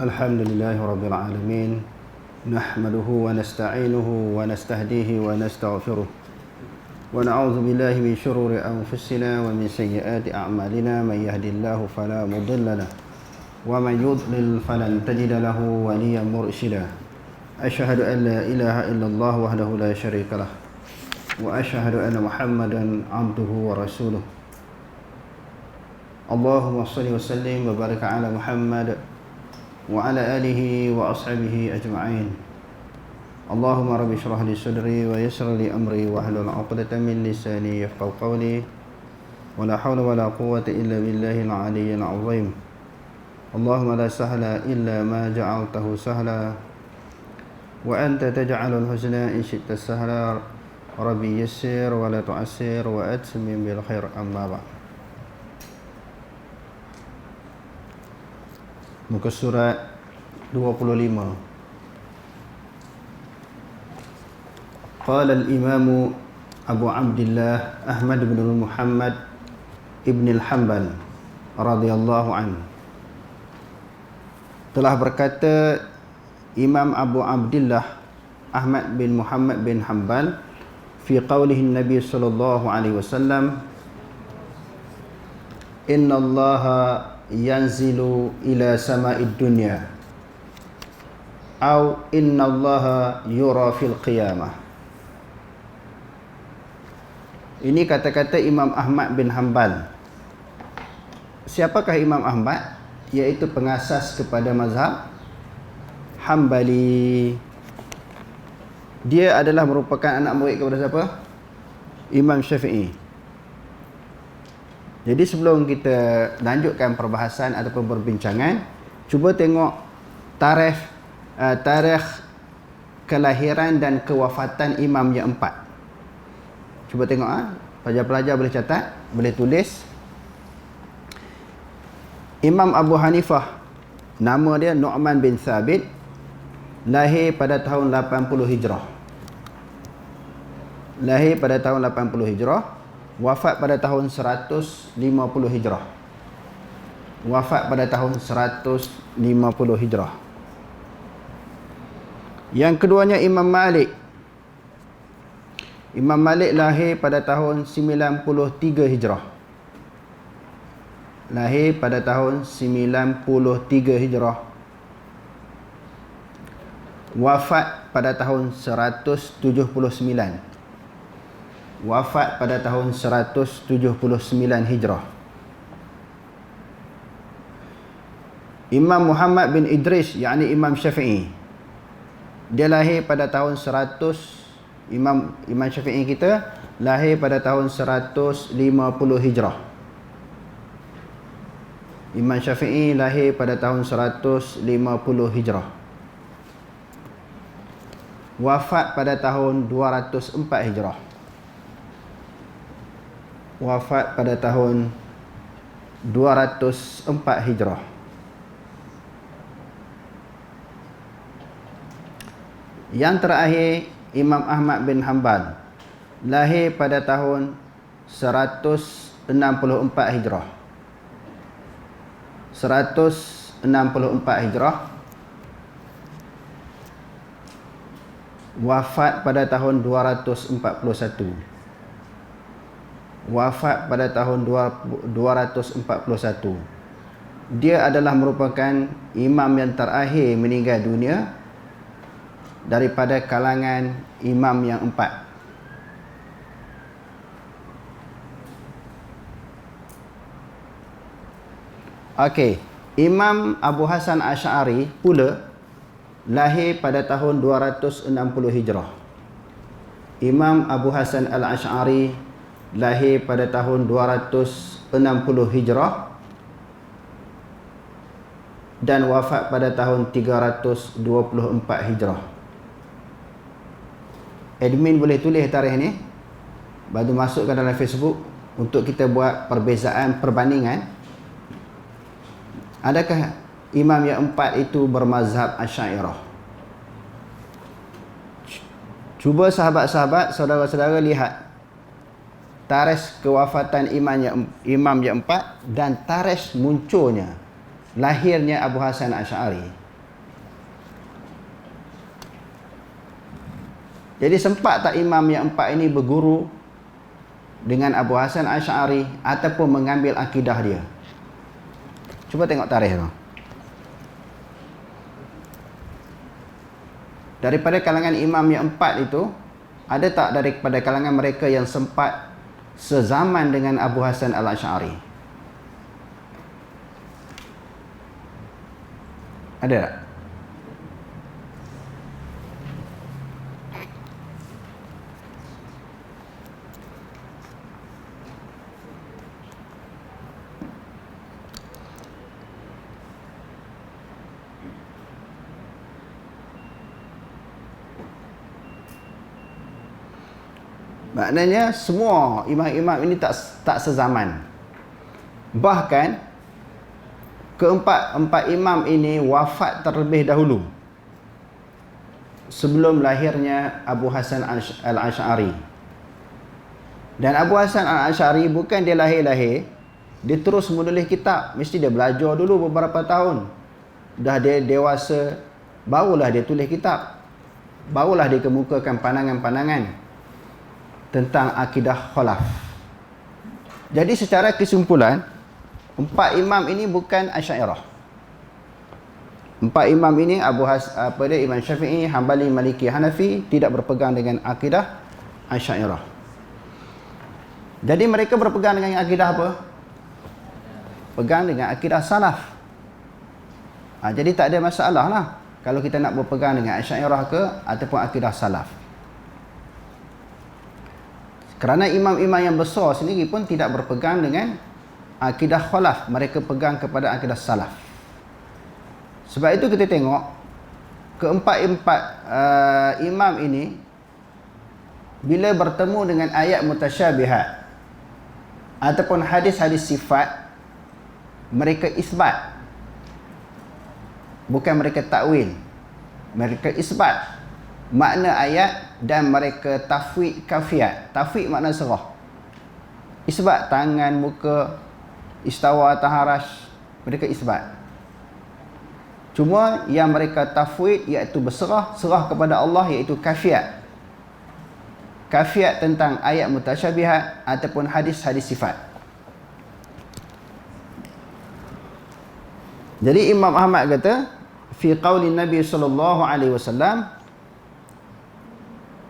الحمد لله رب العالمين نحمده ونستعينه ونستهديه ونستغفره ونعوذ بالله من شرور أنفسنا ومن سيئات أعمالنا من يهد الله فلا مضل له ومن يضلل فلن تجد له وليا مرشدا أشهد أن لا إله إلا الله وحده لا شريك له وأشهد أن محمدا عبده ورسوله اللهم صل وسلم وبارك على محمد وعلى آله وأصحابه أجمعين اللهم رب اشرح لي صدري ويسر لي أمري واحلل عقدة من لساني يفقهوا قولي ولا حول ولا قوة إلا بالله العلي العظيم اللهم لا سهل إلا ما جعلته سهلا وأنت تجعل الحزن إن شئت سهلا ربي يسر ولا تعسر وأتمم بالخير أما بعد. Muka surat 25. Qala al-Imam Abu Abdullah Ahmad bin Muhammad ibn al-Hanbal radhiyallahu anhu. Telah berkata Imam Abu Abdullah Ahmad bin Muhammad bin Hanbal fi qawlihi Nabi sallallahu alaihi wasallam, Inna Allaha yanzilu ila sama'id dunya au inna Allaha yura fil qiyamah. Ini kata-kata Imam Ahmad bin Hanbal. Siapakah Imam Ahmad? Iaitu pengasas kepada mazhab Hanbali. Dia adalah merupakan anak murid kepada siapa? Imam Syafi'i. Jadi sebelum kita lanjutkan perbahasan ataupun perbincangan, cuba tengok tarikh kelahiran dan kewafatan imam yang empat. Cuba tengok, pelajar-pelajar boleh catat, boleh tulis. Imam Abu Hanifah, nama dia Nu'man bin Thabit, lahir pada tahun 80 Hijrah. Lahir pada tahun 80 Hijrah. Wafat pada tahun 150 Hijrah. Wafat pada tahun 150 Hijrah. Yang keduanya Imam Malik. Imam Malik lahir pada tahun 93 Hijrah. Lahir pada tahun 93 Hijrah. Wafat pada tahun 179. Wafat pada tahun 179 Hijrah. Imam Muhammad bin Idris, yakni Imam Syafi'i, dia lahir pada tahun 100. Imam Syafi'i kita lahir pada tahun 150 Hijrah. Imam Syafi'i lahir pada tahun 150 Hijrah. Wafat pada tahun 204 Hijrah. Wafat pada tahun 204 Hijrah. Yang terakhir Imam Ahmad bin Hanbal, lahir pada tahun 164 Hijrah. 164 Hijrah. Wafat pada tahun 241. Wafat pada tahun 241. Dia adalah merupakan imam yang terakhir meninggal dunia daripada kalangan imam yang empat. Okey, Imam Abu Hasan Asy'ari pula lahir pada tahun 260 Hijrah. Imam Abu Hasan Al-Asy'ari lahir pada tahun 260 Hijrah dan wafat pada tahun 324 Hijrah. Admin boleh tulis tarikh ni, baru masukkan dalam Facebook untuk kita buat perbezaan, perbandingan. Adakah imam yang empat itu bermazhab Asy'ariyah? Cuba sahabat-sahabat, saudara-saudara lihat tarikh kewafatan imam yang empat dan tarikh munculnya, lahirnya Abu Hasan Asy'ari. Jadi sempat tak imam yang empat ini berguru dengan Abu Hasan Asy'ari ataupun mengambil akidah dia? Cuba tengok tarikh tu. Daripada kalangan imam yang empat itu, ada tak daripada kalangan mereka yang sempat sezaman dengan Abu Hasan Al-Asy'ari? Ada tak? Maknanya semua imam-imam ini tak sezaman. Bahkan keempat imam ini wafat terlebih dahulu sebelum lahirnya Abu Hasan Al-Asy'ari. Dan Abu Hasan Al-Asy'ari bukan dia lahir-lahir dia terus menulis kitab. Mesti dia belajar dulu beberapa tahun. Dah dia dewasa, barulah dia tulis kitab. Barulah dia kemukakan pandangan-pandangan tentang akidah khalaf. Jadi secara kesimpulan, empat imam ini bukan Asy'ariyah. Empat imam ini Imam Syafi'i, Hambali, Maliki, Hanafi tidak berpegang dengan akidah Asy'ariyah. Jadi mereka berpegang dengan akidah apa? Pegang dengan akidah salaf. Jadi tak ada masalah lah kalau kita nak berpegang dengan Asy'ariyah ke ataupun akidah salaf. Kerana imam-imam yang besar sendiri pun tidak berpegang dengan akidah khalaf. Mereka pegang kepada akidah salaf. Sebab itu kita tengok keempat-empat imam ini bila bertemu dengan ayat mutasyabihat ataupun hadis-hadis sifat, mereka isbat. Bukan mereka takwil. Mereka isbat makna ayat dan mereka tafwid kafiyat. Tafwid makna serah. Isbat tangan, muka, istawa atas arash, mereka isbat. Cuma yang mereka tafwid iaitu berserah, serah kepada Allah, iaitu kafiyat. Kafiyat tentang ayat mutasyabihat ataupun hadis-hadis sifat. Jadi Imam Ahmad kata fi qauli Nabi sallallahu alaihi wasallam,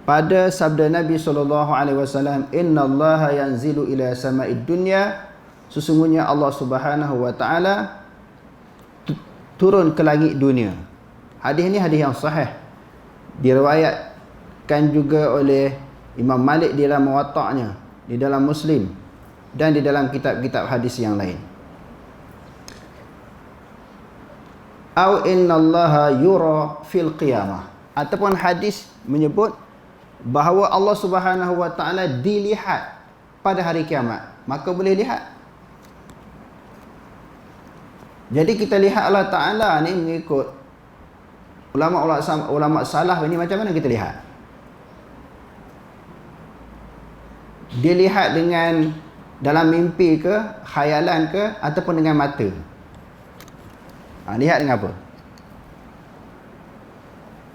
pada sabda Nabi SAW, Inna Allah yanzilu ila sama'id dunya, sesungguhnya Allah Subhanahu wa ta'ala turun ke langit dunia. Hadis ini hadis yang sahih, diriwayatkan juga oleh Imam Malik di dalam Muwatta'nya, di dalam Muslim dan di dalam kitab-kitab hadis yang lain. Au inna Allah yura fil qiyamah, ataupun hadis menyebut bahawa Allah Subhanahu wa ta'ala dilihat pada hari kiamat. Maka boleh lihat. Jadi kita lihat Allah Ta'ala ni mengikut ulama salaf ini, macam mana kita lihat? Dilihat dengan dalam mimpi ke, khayalan ke, ataupun dengan mata? Lihat dengan apa?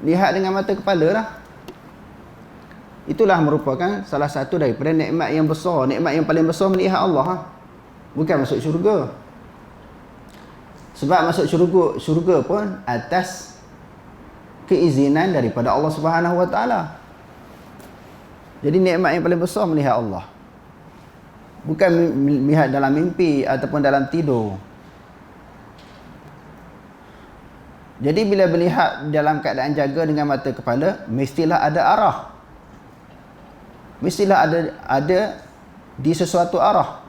Lihat dengan mata kepala lah. Itulah merupakan salah satu daripada nikmat yang besar. Nikmat yang paling besar melihat Allah. Bukan masuk syurga. Sebab masuk syurga pun atas keizinan daripada Allah Subhanahu wa ta'ala. Jadi nikmat yang paling besar melihat Allah. Bukan melihat dalam mimpi ataupun dalam tidur. Jadi bila melihat dalam keadaan jaga dengan mata kepala, mestilah ada arah. Mestilah ada di sesuatu arah.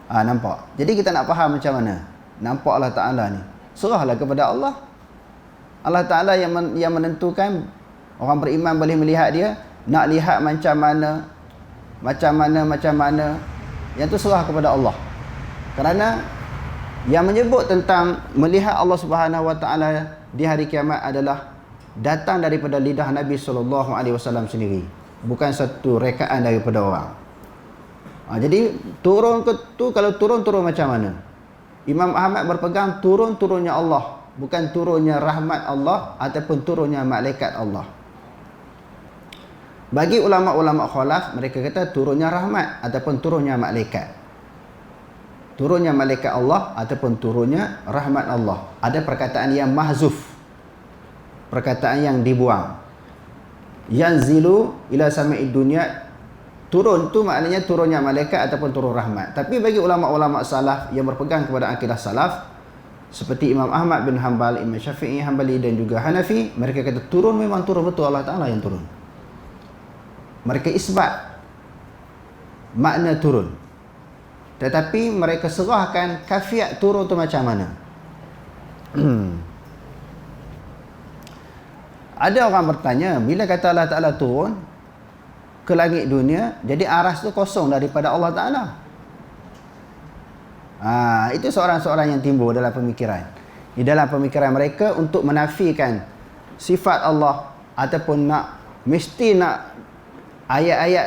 Nampak. Jadi kita nak faham macam mana nampak Allah Ta'ala ni. Serahlah kepada Allah. Allah Ta'ala yang menentukan orang beriman boleh melihat dia. Nak lihat macam mana, yang tu serah kepada Allah. Kerana yang menyebut tentang melihat Allah Subhanahu wa ta'ala di hari kiamat adalah datang daripada lidah Nabi SAW sendiri, bukan satu rekaan daripada orang. Jadi turun ke tu, kalau turun macam mana? Imam Ahmad berpegang turunnya Allah bukan turunnya rahmat Allah ataupun turunnya malaikat Allah. Bagi ulama-ulama khalaf, mereka kata turunnya rahmat ataupun turunnya malaikat. Turunnya malaikat Allah ataupun turunnya rahmat Allah. Ada perkataan yang mahzuf, perkataan yang dibuang. Yanzilu ila sama'id dunya, turun tu maknanya turunnya malaikat ataupun turun rahmat. Tapi bagi ulama-ulama salaf yang berpegang kepada akidah salaf seperti Imam Ahmad bin Hanbal, Imam Syafi'i, Hanbali dan juga Hanafi, mereka kata turun memang turun betul, Allah Ta'ala yang turun. Mereka isbat makna turun, tetapi mereka serahkan kafiat turun tu macam mana. Ada orang bertanya, bila kata Allah Ta'ala turun ke langit dunia, jadi aras tu kosong daripada Allah Ta'ala. Itu seorang-seorang yang timbul dalam pemikiran. Di dalam pemikiran mereka untuk menafikan sifat Allah ataupun mesti nak ayat-ayat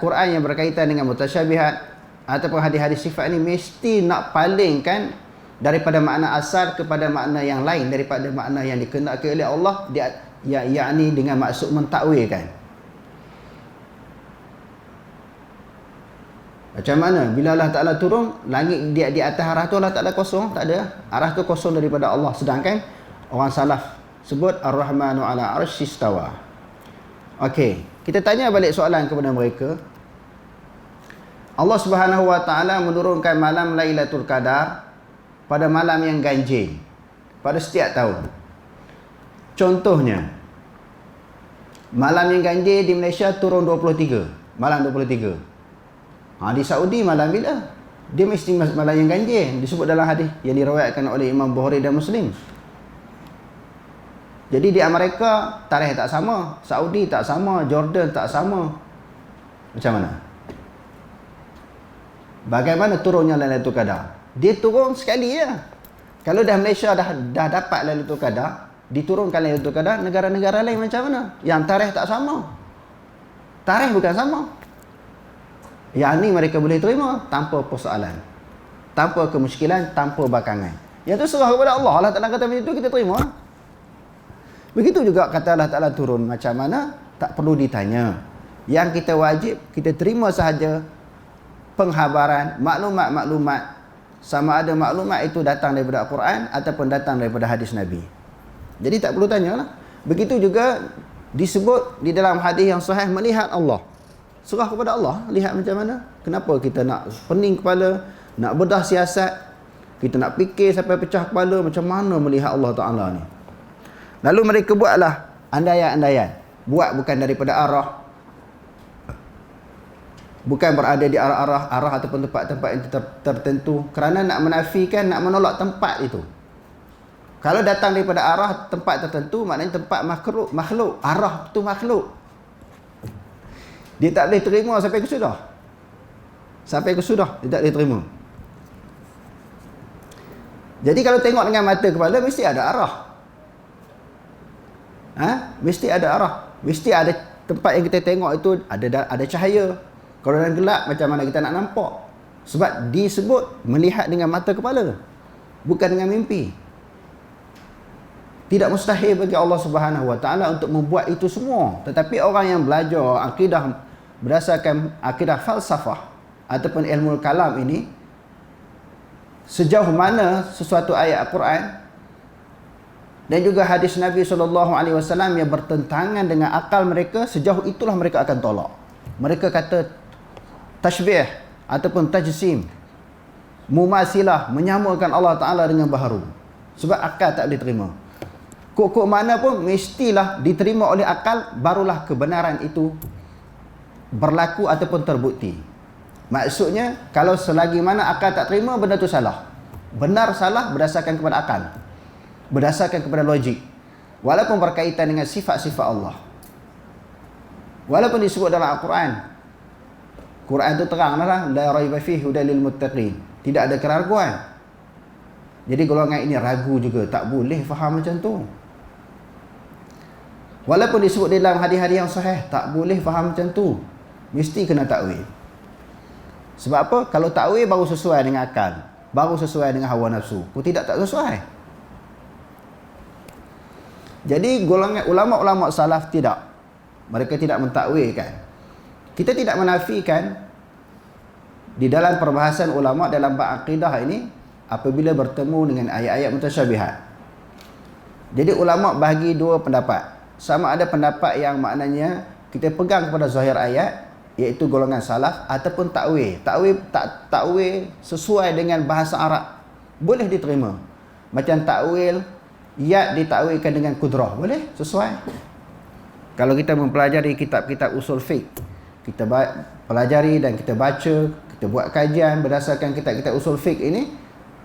Quran yang berkaitan dengan mutasyabihat ataupun hadis-hadis sifat ni mesti nak palingkan daripada makna asal kepada makna yang lain daripada makna yang dikehendaki oleh Allah, yakni dengan maksud mentakwilkan. Macam mana? Bila Allah Ta'ala turun, langit di atas arah tu Allah Ta'ala kosong, tak ada. Arah tu kosong daripada Allah. Sedangkan orang salaf sebut Ar-Rahmanu ala arsy istawa. Okey, kita tanya balik soalan kepada mereka. Allah Subhanahu wa Ta'ala menurunkan malam Lailatul Qadar pada malam yang ganjil pada setiap tahun. Contohnya, malam yang ganjil di Malaysia turun 23, malam 23. Di Saudi malam bila? Dia mesti malam yang ganjil, disebut dalam hadis yang diriwayatkan oleh Imam Bukhari dan Muslim. Jadi di Amerika tarikh tak sama, Saudi tak sama, Jordan tak sama. Macam mana? Bagaimana turunnya Lailatul Qadar? Dia turun sekali je. Kalau dah Malaysia dah dapat Lailatul Qadar, diturunkan Lailatul Qadar, negara-negara lain macam mana? Yang tarikh tak sama. Tarikh bukan sama. Yang ni mereka boleh terima tanpa persoalan, tanpa kemusykilan, tanpa bakangan. Yang tu serah kepada Allah. Allah Ta'ala kata macam tu, kita terima. Begitu juga kata Allah Ta'ala turun macam mana, tak perlu ditanya. Yang kita wajib, kita terima sahaja penghabaran, maklumat-maklumat, sama ada maklumat itu datang daripada Al-Quran ataupun datang daripada hadis Nabi. Jadi tak perlu tanyalah. Begitu juga disebut di dalam hadis yang sahih, melihat Allah. Serah kepada Allah, lihat macam mana. Kenapa kita nak pening kepala, nak bedah siasat, kita nak fikir sampai pecah kepala macam mana melihat Allah Ta'ala ni. Lalu mereka buatlah andaian-andaian. Buat bukan daripada arah, bukan berada di arah ataupun tempat-tempat yang tertentu, kerana nak menafikan, nak menolak tempat itu. Kalau datang daripada arah tempat tertentu, maknanya tempat makhluk, arah tu makhluk. Dia tak boleh terima sampai ke sudah. Sampai ke sudah dia tak boleh terima. Jadi kalau tengok dengan mata kepala, mesti ada arah. Mesti ada arah. Mesti ada tempat yang kita tengok itu ada cahaya. Kalau dalam gelap, macam mana kita nak nampak? Sebab disebut melihat dengan mata kepala, bukan dengan mimpi. Tidak mustahil bagi Allah Subhanahu wa Ta'ala untuk membuat itu semua. Tetapi orang yang belajar akidah berdasarkan akidah falsafah ataupun ilmu kalam ini, sejauh mana sesuatu ayat Al-Quran dan juga hadis Nabi SAW yang bertentangan dengan akal mereka, sejauh itulah mereka akan tolak. Mereka kata tashbih ataupun tajsim, mumasilah, menyamakan Allah Ta'ala dengan baharu. Sebab akal tak boleh terima. Kok mana pun mestilah diterima oleh akal, barulah kebenaran itu berlaku ataupun terbukti. Maksudnya, kalau selagi mana akal tak terima, benda tu salah. Benar salah berdasarkan kepada akal, berdasarkan kepada logik, walaupun berkaitan dengan sifat-sifat Allah. Walaupun disebut dalam Al-Quran, Quran tu terang lah, la raiba fihi hudal lil muttaqin, tidak ada keraguan. Jadi golongan ini ragu juga, tak boleh faham macam tu. Walaupun disebut dalam hadis-hadis yang sahih, tak boleh faham macam tu, mesti kena takwil. Sebab apa? Kalau takwil baru sesuai dengan akal, baru sesuai dengan hawa nafsu. Kalau tidak, tak sesuai. Jadi golongan ulama-ulama salaf tidak. Mereka tidak mentakwilkan. Kita tidak menafikan di dalam perbahasan ulama dalam bab akidah ini apabila bertemu dengan ayat-ayat mutasyabihat. Jadi ulama bagi dua pendapat. Sama ada pendapat yang maknanya kita pegang kepada zahir ayat, iaitu golongan salaf, ataupun takwil. Takwil sesuai dengan bahasa Arab boleh diterima. Macam takwil ya ditakwilkan dengan kudrah, boleh, sesuai. Kalau kita mempelajari kitab-kitab usul fiqh, kita pelajari dan kita baca, kita buat kajian berdasarkan kitab-kitab usul fiqh ini,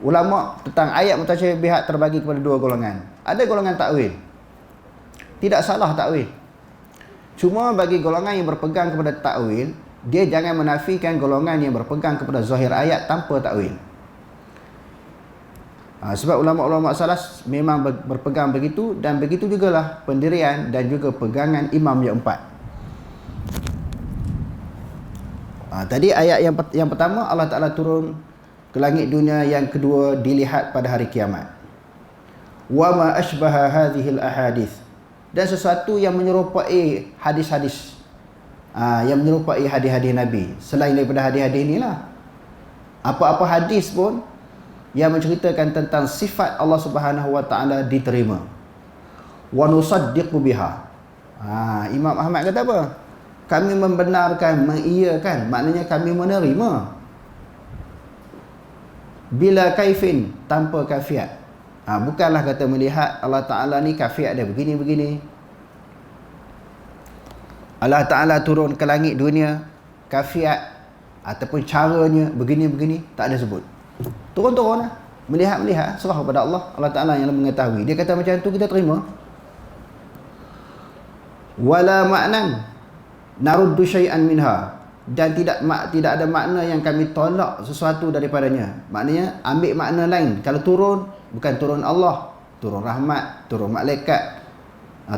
ulama tentang ayat mutasyabihat terbagi kepada dua golongan. Ada golongan takwil. Tidak salah takwil. Cuma bagi golongan yang berpegang kepada takwil, dia jangan menafikan golongan yang berpegang kepada zahir ayat tanpa takwil. Sebab ulama-ulama salaf memang berpegang begitu, dan begitu jugalah pendirian dan juga pegangan imam yang empat. Tadi ayat yang pertama, Allah Ta'ala turun ke langit dunia, yang kedua dilihat pada hari kiamat. Wa ma ashbaha hadhil ahadith, dan sesuatu yang menyerupai hadis-hadis, yang menyerupai hadis-hadis Nabi. Selain daripada hadis-hadis inilah, apa-apa hadis pun yang menceritakan tentang sifat Allah Subhanahu wa taala diterima. Wa nusaddiqu biha. Imam Ahmad kata apa? Kami membenarkan, mengiyakan, maknanya kami menerima. Bila kaifin, tanpa kafiat. Bukanlah kata melihat Allah Taala ni kafiat dia begini-begini. Allah Taala turun ke langit dunia, kafiat ataupun caranya begini-begini tak ada sebut. Turun-turun lah. Melihat-melihat, serah kepada Allah. Allah Ta'ala yang mengetahui. Dia kata macam tu, kita terima. Wala ma'nan naruddu syai'an minha, dan tidak ada makna yang kami tolak sesuatu daripadanya. Maknanya ambil makna lain. Kalau turun, bukan turun Allah, turun rahmat, turun malaikat.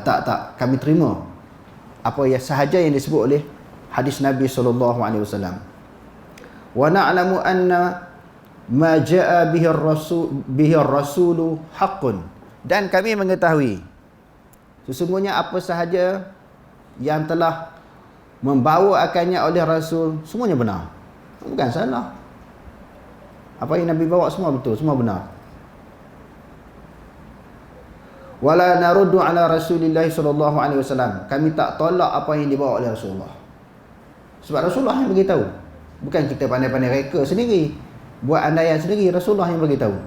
Tak, kami terima apa yang sahaja yang disebut oleh hadis Nabi SAW. Wa na'lamu anna ma jaa bihi ar-rasulu haqqun, dan kami mengetahui sesungguhnya apa sahaja yang telah membawa akannya oleh Rasul semuanya benar, bukan salah. Apa yang Nabi bawa semua betul, semua benar. Wala naruddu ala Rasulillah sallallahu alaihi wasallam, kami tak tolak apa yang dibawa oleh Rasulullah, sebab Rasulullah yang beritahu, bukan kita pandai-pandai reka sendiri, buat andaian sendiri. Rasulullah yang beritahu.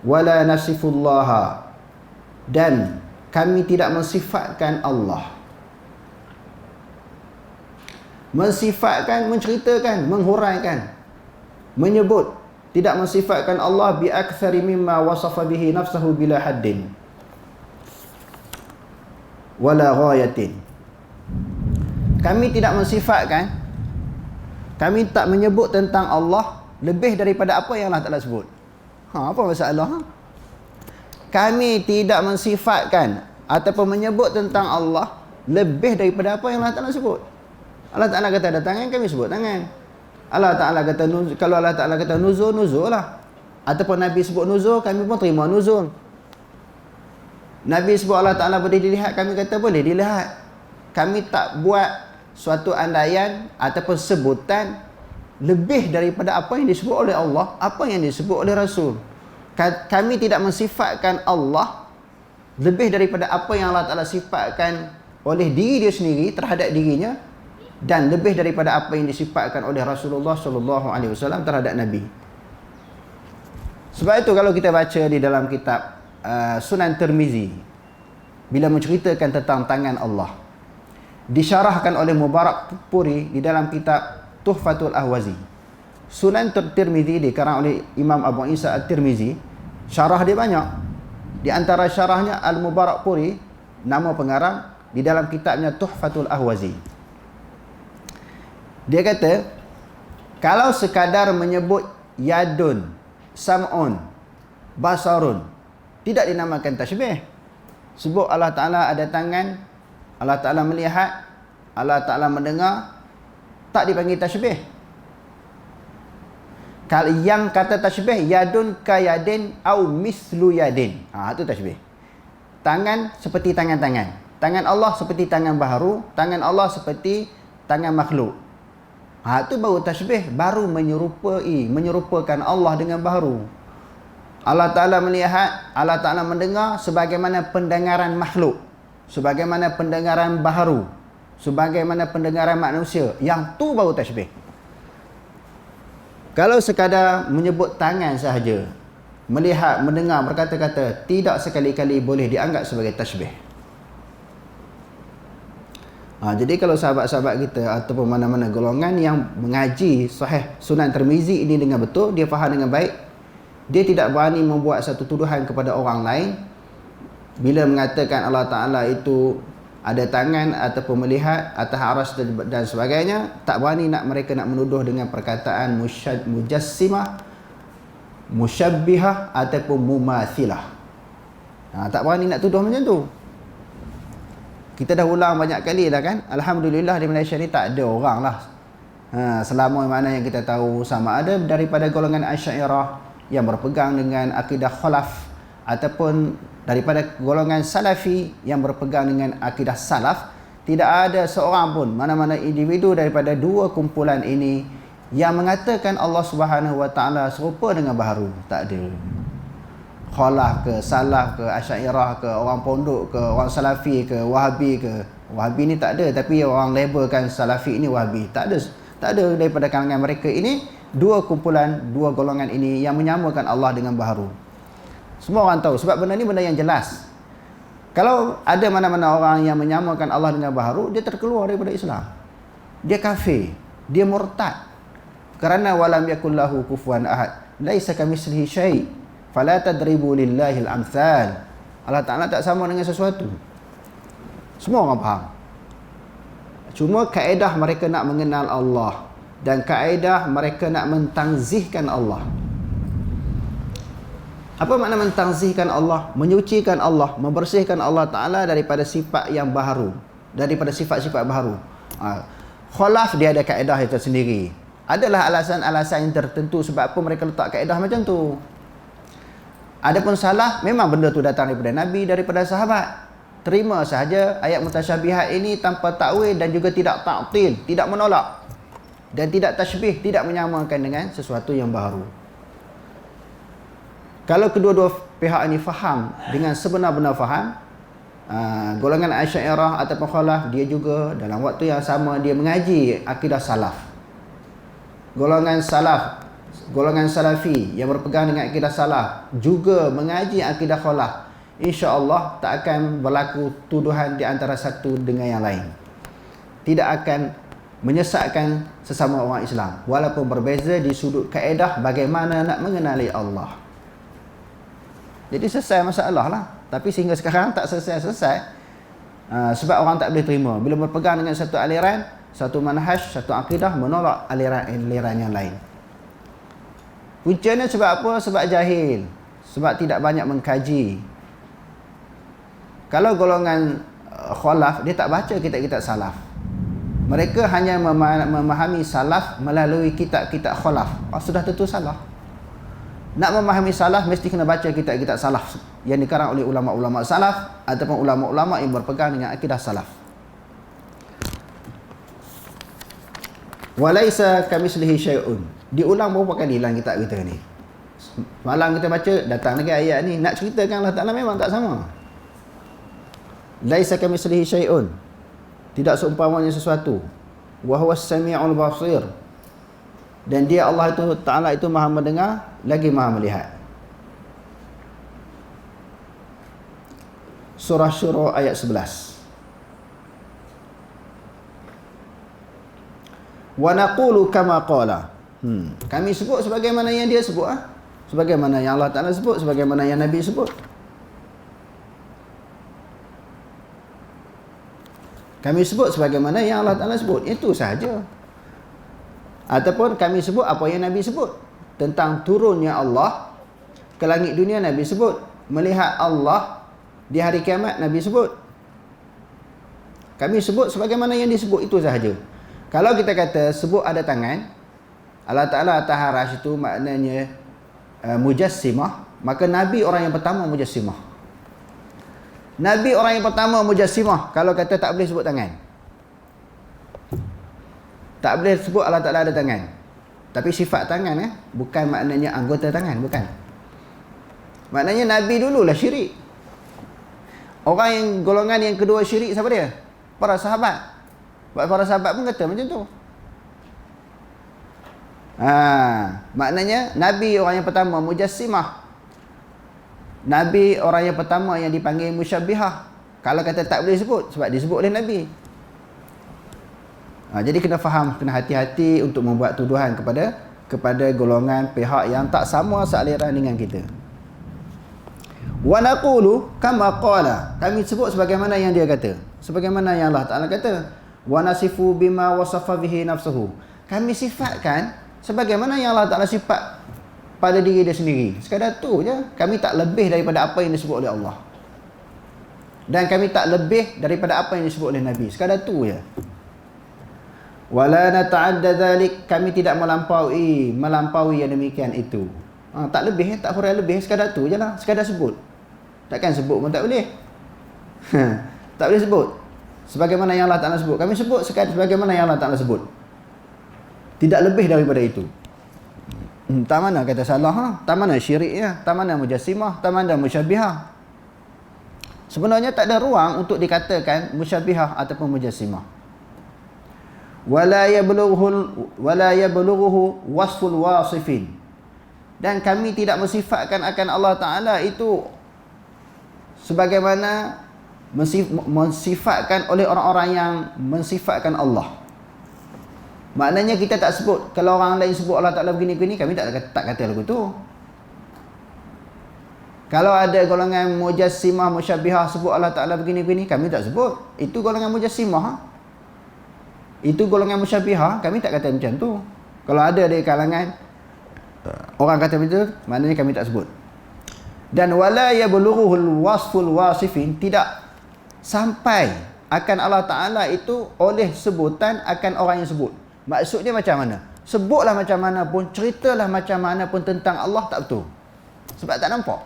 Wala nasifullaha, dan kami tidak mensifatkan Allah. Mensifatkan, menceritakan, menghuraikan, menyebut, tidak mensifatkan Allah bi aktsari mimma wasafa bihi nafsahu bila haddin wala ghayatin. Kami tidak mensifatkan, kami tak menyebut tentang Allah lebih daripada apa yang Allah Ta'ala sebut. Apa masalah? Kami tidak mensifatkan ataupun menyebut tentang Allah lebih daripada apa yang Allah Ta'ala sebut. Allah Ta'ala kata ada tangan, kami sebut tangan. Allah Ta'ala kata nuzul, kalau Allah Ta'ala kata nuzul, nuzul lah. Ataupun Nabi sebut nuzul, kami pun terima nuzul. Nabi sebut Allah Ta'ala boleh dilihat, kami kata boleh dilihat. Kami tak buat suatu andaian ataupun sebutan lebih daripada apa yang disebut oleh Allah, apa yang disebut oleh Rasul. Kami tidak mensifatkan Allah lebih daripada apa yang Allah Ta'ala sifatkan oleh diri dia sendiri terhadap dirinya, dan lebih daripada apa yang disifatkan oleh Rasulullah SAW terhadap Nabi. Sebab itu kalau kita baca di dalam kitab Sunan Tirmizi, bila menceritakan tentang tangan Allah, disyarahkan oleh Mubarak Puri di dalam kitab Tuhfatul Ahwazi. Sunan Tirmizi dikarang oleh Imam Abu Isa At-Tirmizi. Syarah dia banyak. Di antara syarahnya Al-Mubarak Puri, nama pengarang, di dalam kitabnya Tuhfatul Ahwazi. Dia kata, kalau sekadar menyebut yadun, sam'un, basarun, tidak dinamakan tashbih. Sebut Allah Ta'ala ada tangan, Allah Ta'ala melihat, Allah Ta'ala mendengar, tak dipanggil tashbih. Kalau yang kata tashbih, yadun ka yadin au mislu yadin, itu tashbih. tangan seperti tangan-tangan. Tangan Allah seperti tangan baharu, tangan Allah seperti tangan makhluk. Itu baru tasbih, baru menyerupakan Allah dengan baharu. Allah Ta'ala melihat, Allah Ta'ala mendengar sebagaimana pendengaran makhluk, sebagaimana pendengaran baharu, sebagaimana pendengaran manusia. Yang tu baru tasbih. Kalau sekadar menyebut tangan sahaja, melihat, mendengar, berkata-kata, tidak sekali-kali boleh dianggap sebagai tasbih. Jadi kalau sahabat-sahabat kita ataupun mana-mana golongan yang mengaji Sahih Sunan Tirmizi ini dengan betul, dia faham dengan baik, dia tidak berani membuat satu tuduhan kepada orang lain bila mengatakan Allah Ta'ala itu ada tangan ataupun melihat atas aras dan sebagainya. Tak berani mereka nak menuduh dengan perkataan mujassimah, musyabbihah ataupun mumathilah. Tak berani nak tuduh macam tu. Kita dah ulang banyak kali dah kan. Alhamdulillah di Malaysia ni tak ada orang lah, selama mana yang kita tahu, sama ada daripada golongan Asy'ariyah yang berpegang dengan akidah khalaf ataupun daripada golongan Salafi yang berpegang dengan akidah salaf. Tidak ada seorang pun, mana-mana individu daripada dua kumpulan ini yang mengatakan Allah Subhanahu Wa Taala serupa dengan baharu. Tak ada. Khalaf ke, salaf ke, Asy'ariyah ke, orang pondok ke, orang Salafi ke, Wahabi ke. Wahabi ni tak ada, tapi orang labelkan Salafi ini Wahabi. Tak ada daripada kalangan mereka ini, dua kumpulan, dua golongan ini yang menyamakan Allah dengan baharu. Semua orang tahu, sebab benda ni benda yang jelas. Kalau ada mana-mana orang yang menyamakan Allah dengan baharu, dia terkeluar daripada Islam. Dia kafir, dia murtad. Kerana walam yakul lahu kufuwan ahad, laisa kamitslihi syai', fala tadribu lillahil amthal. Allah Ta'ala tak sama dengan sesuatu. Semua orang faham. Cuma kaedah mereka nak mengenal Allah dan kaedah mereka nak mentangzihkan Allah. Apa makna mentangzihkan Allah? Menyucikan Allah, membersihkan Allah Ta'ala daripada sifat yang baharu, daripada sifat-sifat baharu. Khalaf dia ada kaedah itu sendiri. Adalah alasan-alasan yang tertentu sebab apa mereka letak kaedah macam tu. Adapun salah, memang benda tu datang daripada Nabi, daripada sahabat. Terima sahaja ayat mutasyabihat ini tanpa takwil dan juga tidak ta'til, tidak menolak dan tidak tashbih, tidak menyamakan dengan sesuatu yang baru. Kalau kedua-dua pihak ini faham dengan sebenar-benar faham, golongan Asy'ariyah ataupun Khalaf, dia juga dalam waktu yang sama dia mengaji akidah salaf. Golongan salaf, golongan Salafi yang berpegang dengan akidah salaf juga mengaji akidah Khalaf. InsyaAllah tak akan berlaku tuduhan di antara satu dengan yang lain. Tidak akan menyesatkan sesama orang Islam, walaupun berbeza di sudut kaedah bagaimana nak mengenali Allah. Jadi selesai masalah lah. Tapi sehingga sekarang tak selesai-selesai, sebab orang tak boleh terima bila berpegang dengan satu aliran, satu manhaj, satu akidah, menolak aliran-aliran yang lain. Puncanya sebab apa? Sebab jahil, sebab tidak banyak mengkaji. Kalau golongan Khalaf, dia tak baca kitab-kitab salaf. Mereka hanya memahami salaf melalui kitab-kitab Khalaf. Sudah tentu salah. Nak memahami salaf, mesti kena baca kitab-kitab salaf yang dikarang oleh ulama-ulama salaf ataupun ulama-ulama yang berpegang dengan akidah salaf. Walaisa kamitslihi syai'un. Diulang berapa kali dalam kitab kita ni. Malam kita baca, datang lagi ayat ni. Nak ceritakan Allah Ta'ala memang tak sama. Laisa kamitslihi syai'un. Tidak seumpamanya sesuatu. Wa huwas sami'ul basir. Dan dia Allah itu Ta'ala itu maha mendengar lagi maha melihat. Surah Syura ayat 11. Wa naqulu kama qala. Kami sebut sebagaimana yang dia sebut, sebagaimana yang Allah Ta'ala sebut, sebagaimana yang Nabi sebut. Kami sebut sebagaimana yang Allah Ta'ala sebut. Itu sahaja. Ataupun kami sebut apa yang Nabi sebut. Tentang turunnya Allah ke langit dunia, Nabi sebut. Melihat Allah di hari kiamat, Nabi sebut. Kami sebut sebagaimana yang disebut. Itu sahaja. Kalau kita kata sebut ada tangan, Allah Ta'ala atas arasy itu maknanya mujassimah, maka Nabi orang yang pertama mujassimah. Nabi orang yang pertama mujassimah kalau kata tak boleh sebut tangan. Tak boleh sebut Allah Ta'ala ada tangan. Tapi sifat tangan bukan maknanya anggota tangan, bukan. Maknanya Nabi dululah syirik. Orang yang golongan yang kedua syirik siapa dia? Para sahabat. Para sahabat pun kata macam tu. Maknanya Nabi orang yang pertama mujassimah. Nabi orang yang pertama yang dipanggil musyabbihah. Kalau kata tak boleh sebut sebab disebut oleh Nabi. Jadi kena faham, kena hati-hati untuk membuat tuduhan kepada golongan pihak yang tak sama sealiran dengan kita. Wa naqulu kama qala, kami sebut sebagaimana yang dia kata, sebagaimana yang Allah Taala kata. Wa nasifu bima wasafa bihi nafsuhu, kami sifatkan sebagaimana yang Allah Taala sifat pada diri dia sendiri. Sekadar tu je. Kami tak lebih daripada apa yang disebut oleh Allah. Dan kami tak lebih daripada apa yang disebut oleh Nabi. Sekadar tu je. Wala nata'adda dhalik, kami tidak melampaui yang demikian itu. Tak lebih, tak kurang lebih, sekadar tu je lah. Sekadar sebut. Takkan sebut pun tak boleh. Tak boleh sebut sebagaimana yang Allah Ta'ala sebut. Kami sebut sekadar sebagaimana yang Allah Ta'ala sebut. Tidak lebih daripada itu. Tak mana kata salah, tak mana syiriknya, tak mana mujassimah, tak mana musyabbihah. Sebenarnya tak ada ruang untuk dikatakan musyabbihah ataupun mujassimah. Wala yablughuhu wasful wasifin. Dan kami tidak mensifatkan akan Allah Ta'ala itu sebagaimana mensifatkan oleh orang-orang yang mensifatkan Allah. Maknanya kita tak sebut. Kalau orang lain sebut Allah Ta'ala begini-begini, kami tak kata lagu tu. Kalau ada golongan mujassimah, musyabbihah sebut Allah Ta'ala begini-begini, kami tak sebut. Itu golongan mujassimah. Itu golongan musyabbihah, kami tak kata macam tu. Kalau ada dari kalangan orang kata macam tu, maknanya kami tak sebut. Dan wala yablughuhul wasful wasifin, tidak sampai akan Allah Ta'ala itu oleh sebutan akan orang yang sebut. Maksudnya macam mana? Sebutlah macam mana pun, ceritalah macam mana pun tentang Allah, tak betul. Sebab tak nampak.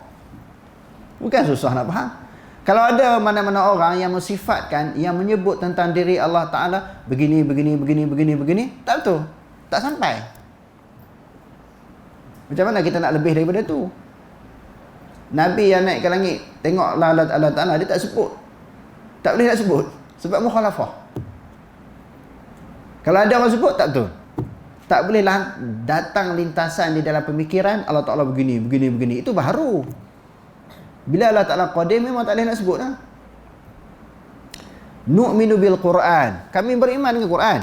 Bukan susah nak faham. Kalau ada mana-mana orang yang mensifatkan, yang menyebut tentang diri Allah Ta'ala begini, tak betul. Tak sampai. Macam mana kita nak lebih daripada tu? Nabi yang naik ke langit, tengoklah Allah Ta'ala, dia tak sebut. Tak boleh nak sebut. Sebab mukhalafah. Kalau ada orang sebut, tak betul. Tak bolehlah datang lintasan di dalam pemikiran Allah Ta'ala begini. Itu baru. Bila Allah Ta'ala qadim, memang tak boleh nak sebut lah. Nu'minu bil Quran. Kami beriman dengan Quran.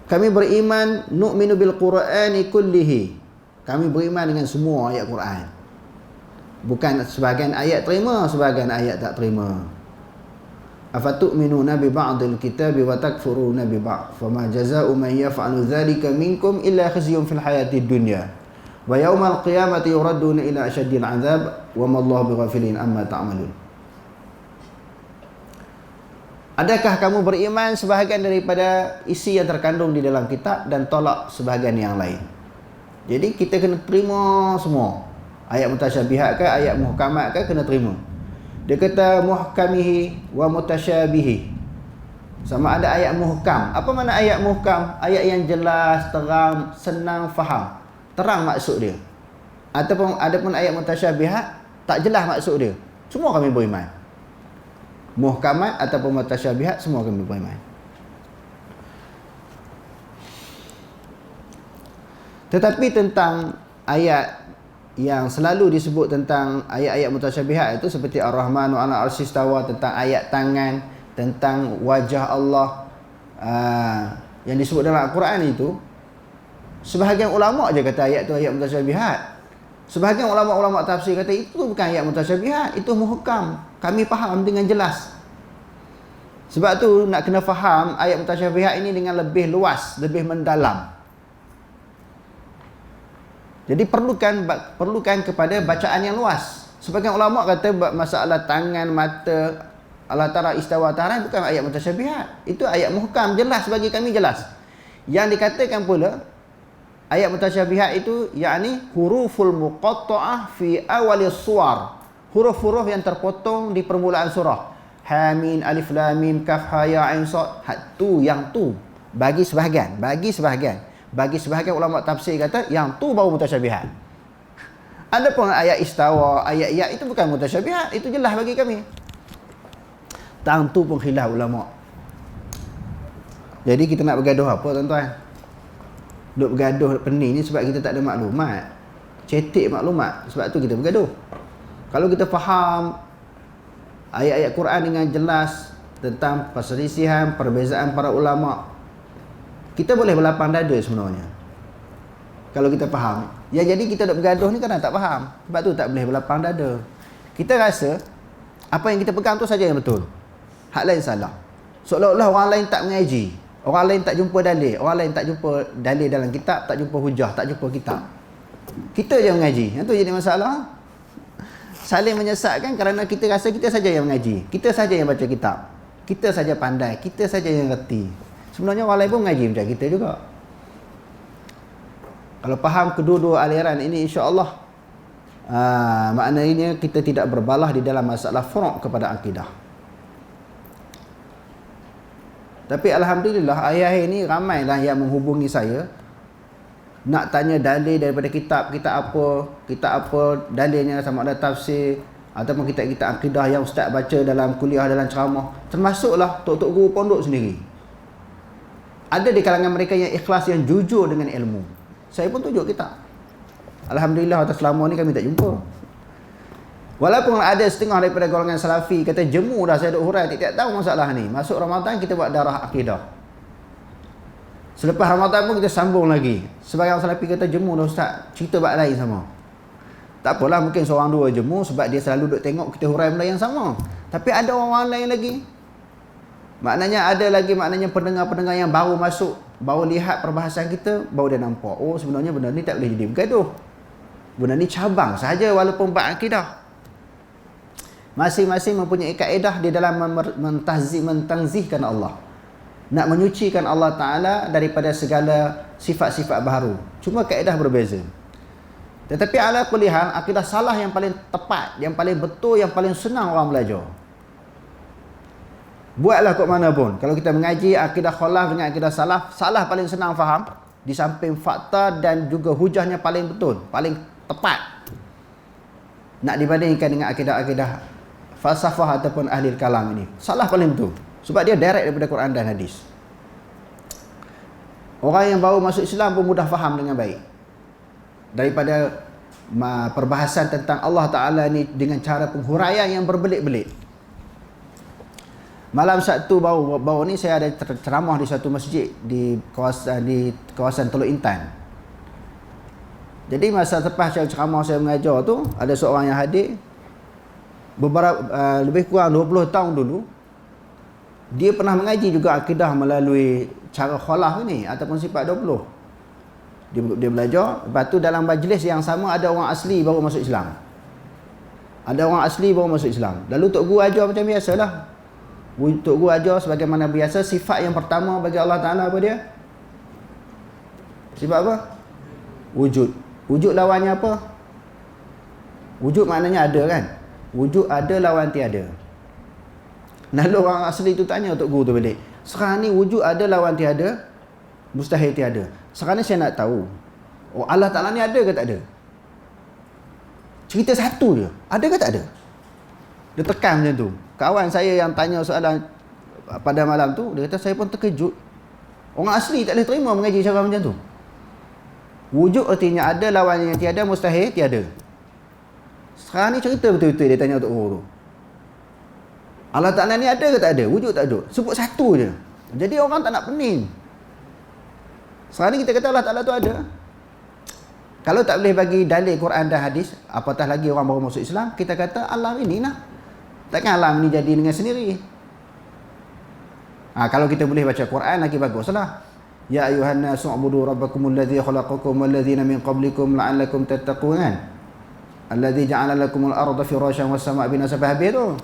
Kami beriman nu'minu bil Qur'ani kullihi. Kami beriman dengan semua ayat Quran. Bukan sebahagian ayat terima, sebahagian ayat tak terima. Afatu'minuna bi ba'dil kitabi wa takfuruna bi ba'd. Fama jazaa'u man yaf'alu dzalika minkum illa khizyun fil hayatid dunya. Wa yaumal qiyamati yuradduna ila asyaddil 'adzab wa ma Allahu bighafilin amma ta'malun. Adakah kamu beriman sebahagian daripada isi yang terkandung di dalam kitab dan tolak sebahagian yang lain? Jadi kita kena terima semua. Ayat mutasyabihat ke, ayat muhkamat ke, kena terima. Dia kata muhkamihi wa mutasyabihi. Sama ada ayat muhkam. Apa mana ayat muhkam? Ayat yang jelas, terang, senang faham. Terang maksud dia. Ataupun adapun ayat mutasyabihat, tak jelas maksud dia. Semua kami beriman. Muhkamat ataupun mutasyabihat, semua kami beriman. Tetapi tentang ayat yang selalu disebut tentang ayat-ayat mutasyabihat itu seperti Ar-Rahmanu 'ala al-'arsy istawa, tentang ayat tangan, tentang wajah Allah yang disebut dalam Al-Quran itu, sebahagian ulama je kata ayat tu ayat mutasyabihat. Sebahagian ulama-ulama tafsir kata itu bukan ayat mutasyabihat, itu muhkam. Kami faham dengan jelas. Sebab tu nak kena faham ayat mutasyabihat ini dengan lebih luas, lebih mendalam. Jadi perlukan kepada bacaan yang luas. Sebagian ulama kata masalah tangan, mata, Allah Ta'ala istawa ta'ala bukan ayat mutasyabihat. Itu ayat muhkam, jelas bagi kami, jelas. Yang dikatakan pula ayat mutasyabihat itu yakni huruful muqatta'ah fi awal suwar. huruf-huruf yang terpotong di permulaan surah. Ha mim alif lam mim kaf ha ya ain sad. Tu yang tu bagi sebahagian ulama tafsir kata yang tu baru mutasyabihat. Adapun ayat istawa, ayat ya itu bukan mutasyabihat, itu jelas bagi kami. Tang tu pun khilaf ulama. Jadi kita nak bergaduh apa tuan-tuan? Duk bergaduh pening ni sebab kita tak ada maklumat. Cetek maklumat, sebab tu kita bergaduh. Kalau kita faham ayat-ayat Quran dengan jelas tentang perselisihan, perbezaan para ulama, kita boleh berlapang dada sebenarnya. Kalau kita faham. Ya, jadi kita duk bergaduh ni kerana tak faham. Sebab tu tak boleh berlapang dada. Kita rasa apa yang kita pegang tu saja yang betul. Hak lain salah. Seolah-olah orang lain tak mengaji. Orang lain tak jumpa dalil. Orang lain tak jumpa dalil dalam kitab, tak jumpa hujah, tak jumpa kitab. Kita je mengaji. Yang tu jadi masalah. Saling menyesatkan kerana kita rasa kita saja yang mengaji. Kita saja yang baca kitab. Kita saja pandai. Kita saja yang reti. Sebenarnya orang lain pun mengaji macam kita juga. Kalau faham kedua-dua aliran ini, insya-Allah maknanya kita tidak berbalah di dalam masalah furu' kepada akidah. Tapi alhamdulillah akhir-akhir ini ramailah yang menghubungi saya nak tanya dalil daripada kitab apa dalilnya, sama ada tafsir ataupun kitab-kitab akidah yang ustaz baca dalam kuliah, dalam ceramah, termasuklah tok-tok guru pondok sendiri. Ada di kalangan mereka yang ikhlas, yang jujur dengan ilmu. Saya pun tunjuk kitab. Alhamdulillah atas selama ni kami tak jumpa. Walaupun ada setengah daripada golongan salafi kata jemu dah saya duk hurai, tak tahu masalah ni. Masuk Ramadan kita buat darah akidah. Selepas Ramadan pun kita sambung lagi. Sebagian salafi kata jemu dah ustaz, cerita bab lain sama. Tak apalah, mungkin seorang dua jemu sebab dia selalu duk tengok kita hurai benda yang sama. Tapi ada orang lain lagi. Maknanya ada lagi pendengar-pendengar yang baru masuk, baru lihat perbahasan kita, baru dia nampak, oh sebenarnya benda ni tak boleh jadi bergaduh. Benda ni cabang sahaja walaupun bab akidah. Masing-masing mempunyai kaedah di dalam mentazihkan Allah. Nak menyucikan Allah Ta'ala daripada segala sifat-sifat baharu. Cuma kaedah berbeza. Tetapi ala kulli hal, akidah salah yang paling tepat, yang paling betul, yang paling senang orang belajar. Buatlah kot mana pun. Kalau kita mengaji akidah khalaf dengan akidah salaf, salah paling senang faham. Di samping fakta dan juga hujahnya paling betul, paling tepat. Nak dibandingkan dengan akidah-akidah falsafah ataupun ahli kalam ini. Salah paling betul. Sebab dia direct daripada Quran dan hadis. Orang yang baru masuk Islam pun mudah faham dengan baik. Daripada perbahasan tentang Allah Ta'ala ni dengan cara penghuraian yang berbelit-belit. Malam Sabtu baru ni saya ada ceramah di satu masjid di kawasan Teluk Intan. Jadi masa lepas ceramah saya mengajar tu, ada seorang yang hadir lebih kurang 20 tahun dulu. Dia pernah mengaji juga akidah melalui cara khalaf ni ataupun sifat 20. Dia belajar, lepas tu dalam majlis yang sama ada orang asli baru masuk Islam. Lalu Tok Guru ajar macam biasalah. Tok Guru ajar sebagaimana biasa, sifat yang pertama bagi Allah Ta'ala apa dia? Sifat apa? Wujud. Wujud lawannya apa? Wujud maknanya ada kan? Wujud ada lawan tiada. Lalu orang asli tu tanya Tok Guru tu balik, sekarang ni wujud ada lawan tiada, mustahil tiada. Sekarang ni saya nak tahu, oh Allah Ta'ala ni ada ke tak ada? Cerita satu je, ada ke tak ada? Dia tekan macam tu. Kawan saya yang tanya soalan pada malam tu, dia kata saya pun terkejut. Orang asli tak boleh terima mengaji cara macam tu. Wujud artinya ada, lawan yang tiada, mustahil tiada. Sekarang ni cerita betul-betul dia tanya Tok Guru tu. Allah Ta'ala ni ada ke tak ada? Wujud tak ada? Sebut satu je. Jadi orang tak nak pening. Sekarang ni kita kata Allah Ta'ala tu ada. Kalau tak boleh bagi dalil Quran dan hadis, apatah lagi orang baru masuk Islam, kita kata alam ini lah. Takkan alam ni jadi dengan sendiri. Kalau kita boleh baca Quran lagi baguslah. Ya ayuhan nasu ubudu rabbakumul ladzi khalaqakum wal ladzina min qablikum la'allakum tattaqun. Alladzi ja'ala lakumul arda firasyan was samaa'a binasa habis tu.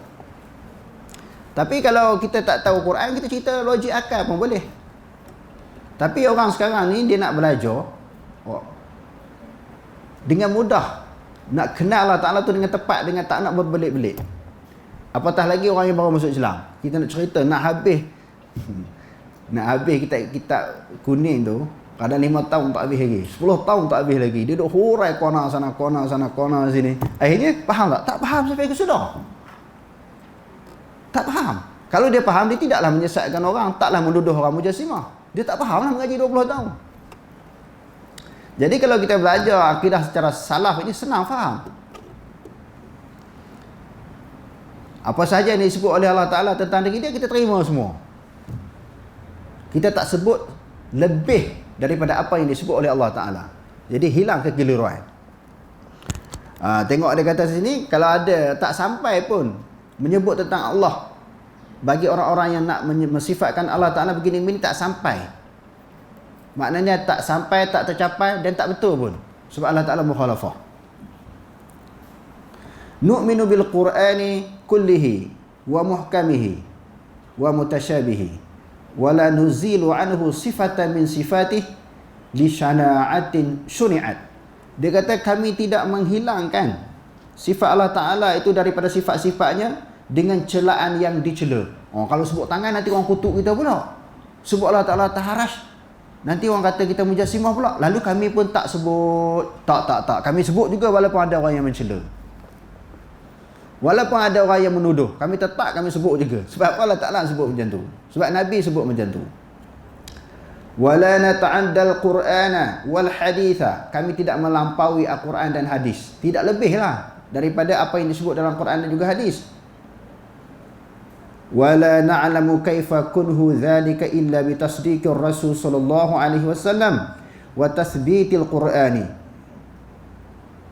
Tapi kalau kita tak tahu Quran, kita cerita logik akal pun boleh. Tapi orang sekarang ni dia nak belajar dengan mudah. Nak kenal Allah Ta'ala tu dengan tepat, dengan tak nak berbelit-belit. Apatah lagi orang yang baru masuk Islam. Kita nak cerita, nak habis kitab kuning tu, kadang 5 tahun tak habis lagi, 10 tahun tak habis lagi. Dia duk hurai kona sana, kona sini. Akhirnya faham tak? Tak faham sampai ke sudah. Tak faham. Kalau dia faham, dia tidaklah menyesatkan orang, taklah menuduh orang mujassimah. Dia tak faham lah mengaji 20 tahun. Jadi kalau kita belajar akidah secara salaf ini senang faham. Apa sahaja yang disebut oleh Allah Ta'ala tentang diri dia, kita terima semua. Kita tak sebut lebih daripada apa yang disebut oleh Allah Ta'ala. Jadi hilang kekeliruan. Tengok dia kata sini, kalau ada tak sampai pun menyebut tentang Allah, bagi orang-orang yang nak mensifatkan Allah Ta'ala begini-begini, tak sampai. Maknanya tak sampai, tak tercapai dan tak betul pun. Sebab Allah Ta'ala mukhalafah. Nu'minu bil Qur'ani kullihi wa muhkamihi wa mutasyabihi wa la nuzilu anhu sifatan min sifatih li syana'atin syuni'at. Dia kata kami tidak menghilangkan sifat Allah Ta'ala itu daripada sifat-sifatnya dengan celaan yang dicela. Kalau sebut tangan nanti orang kutuk kita pula. Sebut Allah Ta'ala taharash, nanti orang kata kita mujassimah pula. Lalu kami pun tak sebut. Tak. Kami sebut juga walaupun ada orang yang mencela. Walaupun ada orang yang menuduh, kami tetap kami sebut juga. Sebab Allah Ta'ala sebut macam tu. Sebab Nabi sebut macam tu. Wala nata'addal Qur'ana wal haditha. Kami tidak melampaui Al-Quran dan hadis. Tidak lebihlah daripada apa yang disebut dalam Quran dan juga hadis. Wala na'lamu kaifa kunhu dhalika illa bitasdiqir Rasul sallallahu alaihi wasallam wa tathbitil Qur'ani.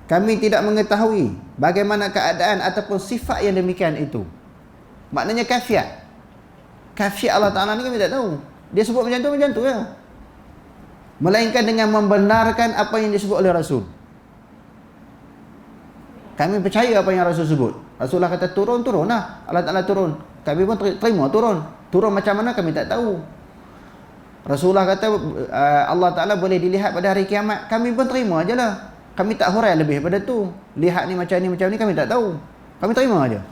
Kami tidak mengetahui bagaimana keadaan ataupun sifat yang demikian itu. Maknanya kafiat. Kafiat Allah Ta'ala ni kami tak tahu. Dia sebut macam tu ya. Melainkan dengan membenarkan apa yang disebut oleh Rasul. Kami percaya apa yang Rasul sebut. Rasulullah kata turun lah. Allah Ta'ala turun. Kami pun terima turun. Turun macam mana kami tak tahu. Rasulullah kata Allah Ta'ala boleh dilihat pada hari kiamat. Kami pun terima je lah. Kami tak hurai lebih daripada tu. Lihat ni macam ni kami tak tahu. Kami terima aja.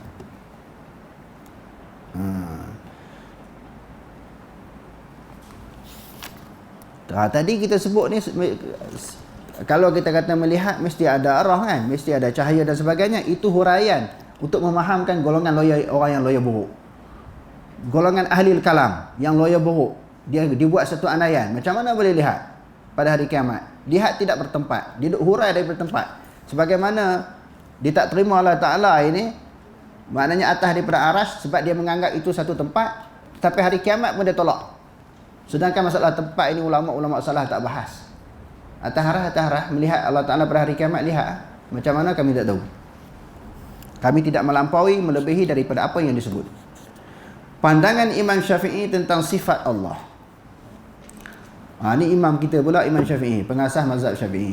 Tadi kita sebut ni, kalau kita kata melihat mesti ada arah kan, mesti ada cahaya dan sebagainya. Itu huraian untuk memahamkan golongan orang yang loya buruk. Golongan ahli kalam yang loya buruk. Dia dibuat satu andaian. Macam mana boleh lihat pada hari kiamat? Lihat tidak bertempat. Dia duduk hurai daripada tempat. Sebagaimana dia tak terima Allah Ta'ala ini, maknanya atas daripada arash, sebab dia menganggap itu satu tempat. Tapi hari kiamat pun dia tolak. Sedangkan masalah tempat ini ulama-ulama salah tak bahas. Atas arah melihat Allah Ta'ala pada hari kiamat, lihat. Macam mana kami tak tahu. Kami tidak melampaui, melebihi daripada apa yang disebut. Pandangan Imam Syafi'i tentang sifat Allah. Ini imam kita pula, Imam Syafi'i, pengasas mazhab Syafi'i.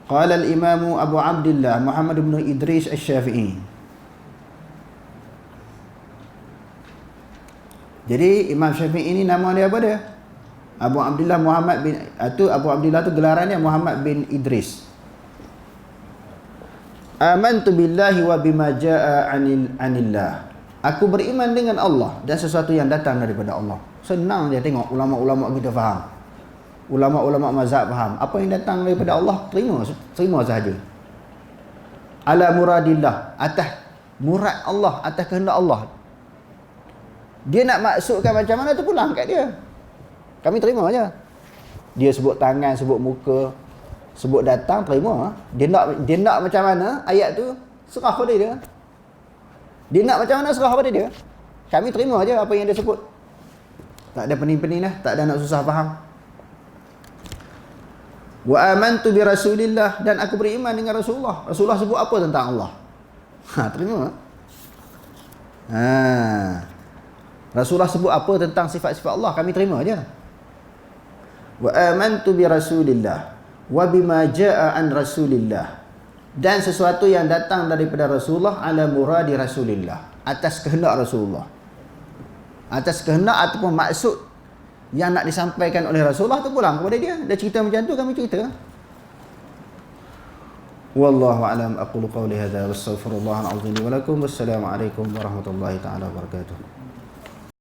Qala al-Imam Abu Abdullah Muhammad bin Idris Asy-Syafi'i. Jadi Imam Syafi'i ini nama dia apa dia? Abu Abdullah Muhammad bin Abu Abdullah tu gelarannya Muhammad bin Idris. Amantu billahi wa bima jaa anillah. Aku beriman dengan Allah dan sesuatu yang datang daripada Allah. Senang dia tengok ulama-ulama kita faham. Ulama-ulama mazhab faham. Apa yang datang daripada Allah, terima sahaja. Ala muradillah, atas murad Allah, atas kehendak Allah. Dia nak maksudkan macam mana tu pulang kat dia. Kami terima aja. Dia sebut tangan, sebut muka, sebut datang, terima. Dia nak macam mana ayat tu, serah pada dia. Dia nak macam mana, serah pada dia. Kami terima aja apa yang dia sebut. Tak ada pening-pening lah, tak ada nak susah faham. Wa amantu bi Rasulillah, dan aku beriman dengan Rasulullah. Rasulullah sebut apa tentang Allah? Terima. Rasulullah sebut apa tentang sifat-sifat Allah, kami terima aja. Wa amantu bi Rasulillah wa bima jaa an Rasulillah, dan sesuatu yang datang daripada Rasulullah ala muradi Rasulillah, atas kehendak Rasulullah. Atas kehendak ataupun maksud yang nak disampaikan oleh Rasulullah tu pulang kepada dia. Dia cerita macam tu, kami cerita. Wallahu a'lam. Aqulu qawli hadza wastaghfirullah al-azim li wa lakum. Wassalamu alaikum warahmatullahi taala wabarakatuh.